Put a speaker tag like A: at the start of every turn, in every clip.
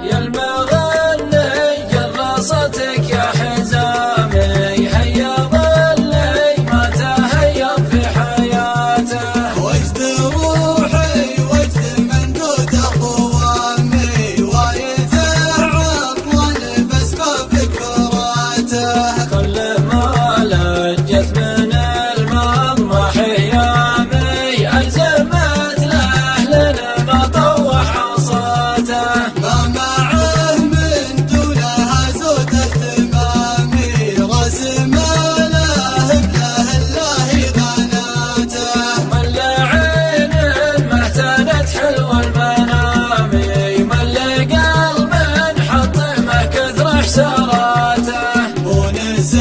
A: يا المغني جر صوتك يا حزامي، هيا ظلي ما تهيب في حياته.
B: وجد روحي وجد مندود قوامي، ويتعب والبس بفكراته.
A: كل ما لجت من المضمح يامي، ألزمت لأهل ما طوح عصاته.
B: ما معه من دونها زود اهتمامي، رسم له بله الله غناته.
A: من لعين مهتنت حلو المنامي، من لقلب حطمه كثر حساراته.
B: ونس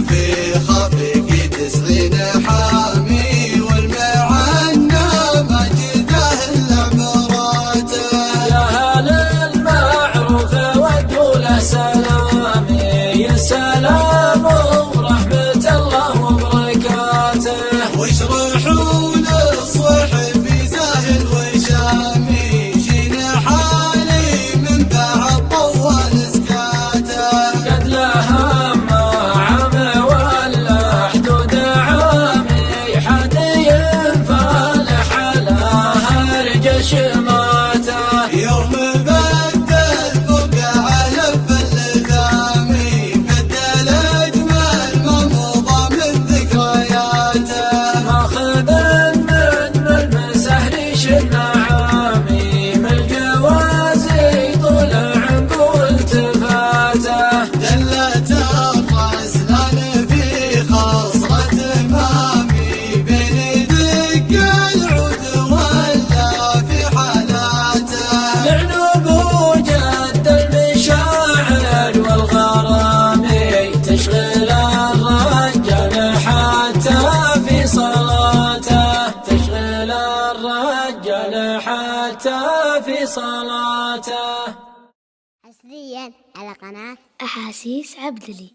B: في خفق 90 حامي، والمعنى مجده الا مراته.
A: يا هل المعروف ودوا له سلامي، يا سلام ورحمة الله وبركاته.
B: واشرحوا للصح في زاهل وشامي، جينا حالي من بعد طول سكاته.
A: قد لها عام ولا حدود عامي، حدي فالح لها رجل شماته.
B: يوم بدل بقعه لف اللثامي، بدل اجمل ما مضى من ذكرياته.
A: ماخذ من مسهريش النعامي، من الجوازي طول عنقول تفاته.
B: دلت الرسلان في خصرة مامي، بين دق العود ولا في حالاته.
A: لعنب جد المشاعر والغرامي، تشغل الرجال حتى في صلاته. تشغل الرجال حتى في صلاته.
C: حصريا على قناة أحاسيس عبدلي.